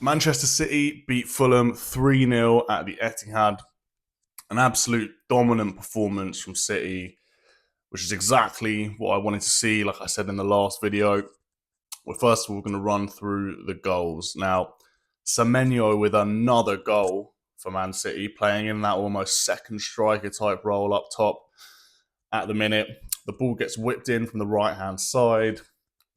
Manchester City beat Fulham 3-0 at the Etihad. An absolute dominant performance from City, which is exactly what I wanted to see, like I said in the last video. Well, first of all, we're going to run through the goals. Now, Semenyo with another goal for Man City, playing in that almost second striker type role up top at the minute. The ball gets whipped in from the right-hand side.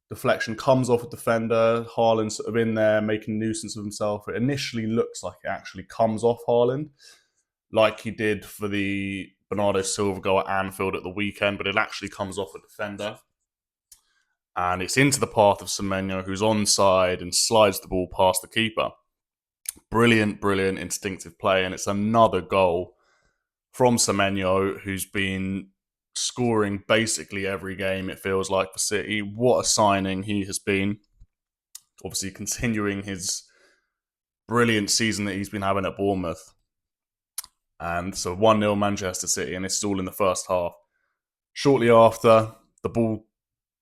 Deflection comes off a defender. Haaland sort of in there making a nuisance of himself. It initially looks like it actually comes off Haaland, like he did for the Bernardo Silva goal at Anfield at the weekend, but it actually comes off a defender. And it's into the path of Semenyo, who's onside and slides the ball past the keeper. Brilliant, brilliant instinctive play, and it's another goal from Semenyo, who's been scoring basically every game, it feels like, for City. What a signing he has been. Obviously continuing his brilliant season that he's been having at Bournemouth. And so 1-0 Manchester City, and it's all in the first half. Shortly after, the ball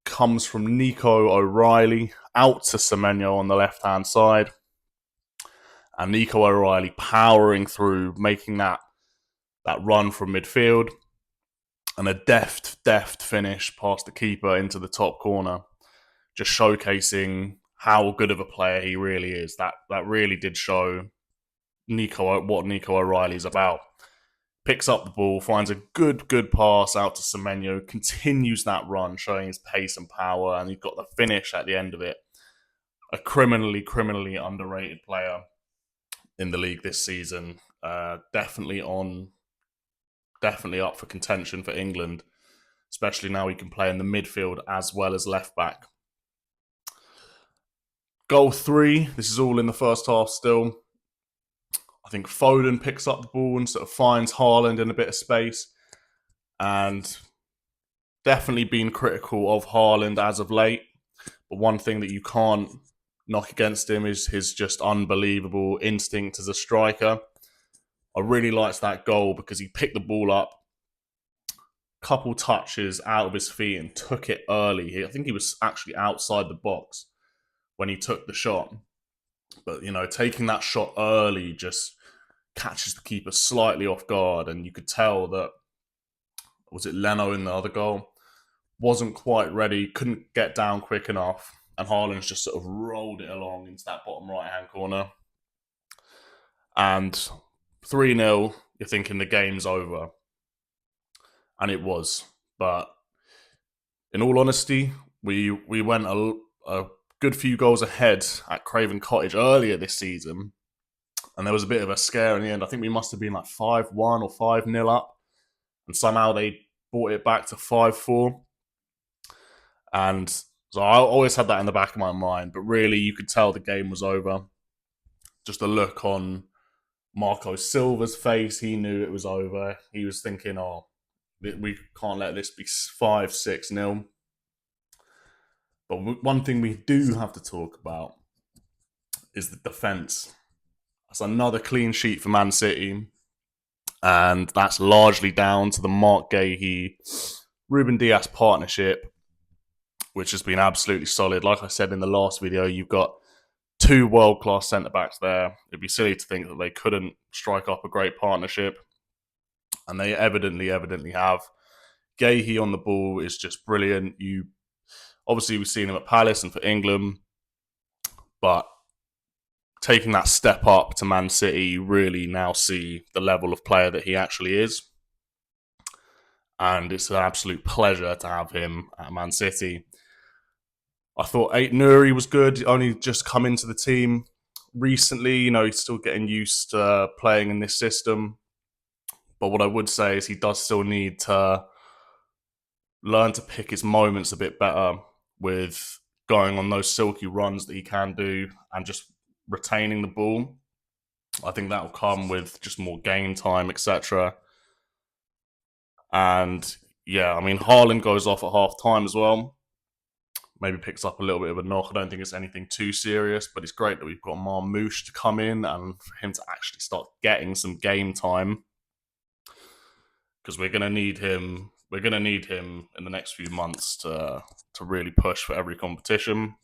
comes from Nico O'Reilly out to Semenyo on the left-hand side. And Nico O'Reilly powering through, making that run from midfield. And a deft finish past the keeper into the top corner, just showcasing how good of a player he really is. That really did show what Nico O'Reilly's about. Picks up the ball, finds a good pass out to Semenyo, continues that run, showing his pace and power, and he's got the finish at the end of it. A criminally underrated player in the league this season. Definitely up for contention for England, especially now he can play in the midfield as well as left back. Goal 3, this is all in the first half still. I think Foden picks up the ball and sort of finds Haaland in a bit of space, and definitely been critical of Haaland as of late. But one thing that you can't knock against him is his just unbelievable instinct as a striker. I really liked that goal because he picked the ball up, couple touches out of his feet and took it early. I think he was actually outside the box when he took the shot. But, taking that shot early just catches the keeper slightly off guard, and you could tell that, was it Leno in the other goal? Wasn't quite ready, couldn't get down quick enough, and Haaland's just sort of rolled it along into that bottom right-hand corner. And 3-0, you're thinking the game's over. And it was. But in all honesty, we went a good few goals ahead at Craven Cottage earlier this season. And there was a bit of a scare in the end. I think we must have been like 5-1 or 5-0 up. And somehow they brought it back to 5-4. And so I always had that in the back of my mind. But really, you could tell the game was over. Just a look on Marco Silva's face, he knew it was over. He was thinking, we can't let this be 5-6-0. But one thing we do have to talk about is the defence. That's another clean sheet for Man City. And that's largely down to the Mark Gahey, Ruben Dias partnership, which has been absolutely solid. Like I said in the last video, you've got 2 world-class centre-backs there. It'd be silly to think that they couldn't strike up a great partnership. And they evidently have. Gahey on the ball is just brilliant. Obviously, we've seen him at Palace and for England. But taking that step up to Man City, you really now see the level of player that he actually is. And it's an absolute pleasure to have him at Man City. I thought Nuri was good. Only just come into the team recently. He's still getting used to playing in this system. But what I would say is he does still need to learn to pick his moments a bit better with going on those silky runs that he can do and just retaining the ball. I think that will come with just more game time, etc. And yeah, Haaland goes off at half time as well. Maybe picks up a little bit of a knock. I don't think it's anything too serious, but it's great that we've got Marmoush to come in and for him to actually start getting some game time, because we're going to need him. We're going to need him in the next few months to really push for every competition.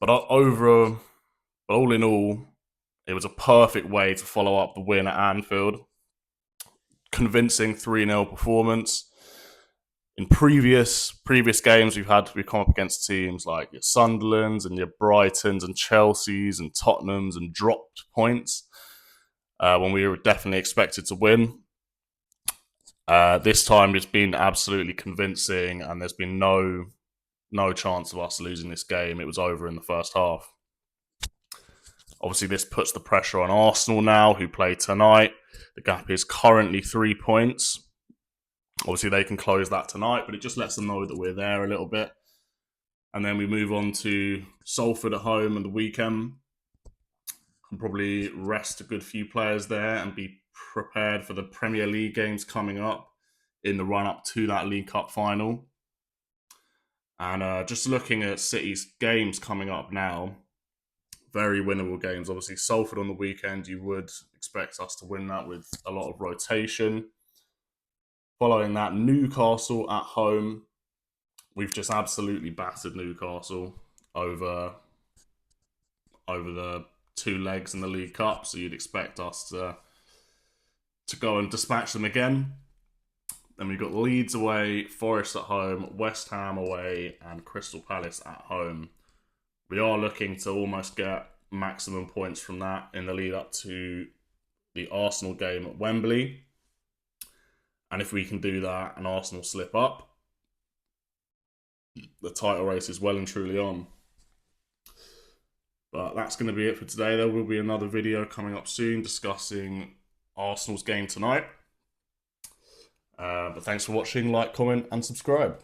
But But all in all, it was a perfect way to follow up the win at Anfield. Convincing 3-0 performance. In previous games we've come up against teams like your Sunderlands and your Brightons and Chelseas and Tottenhams and dropped points when we were definitely expected to win. This time it's been absolutely convincing, and there's been no chance of us losing this game. It was over in the first half. Obviously, this puts the pressure on Arsenal now, who play tonight. The gap is currently 3 points. Obviously, they can close that tonight, but it just lets them know that we're there a little bit. And then we move on to Salford at home on the weekend. Can probably rest a good few players there and be prepared for the Premier League games coming up in the run-up to that League Cup final. And just looking at City's games coming up now, very winnable games. Obviously, Salford on the weekend, you would expect us to win that with a lot of rotation. Following that, Newcastle at home. We've just absolutely battered Newcastle over the 2 legs in the League Cup, so you'd expect us to go and dispatch them again. Then we've got Leeds away, Forest at home, West Ham away, and Crystal Palace at home. We are looking to almost get maximum points from that in the lead up to the Arsenal game at Wembley. And if we can do that and Arsenal slip up, the title race is well and truly on. But that's going to be it for today. There will be another video coming up soon discussing Arsenal's game tonight. But thanks for watching. Like, comment, and subscribe.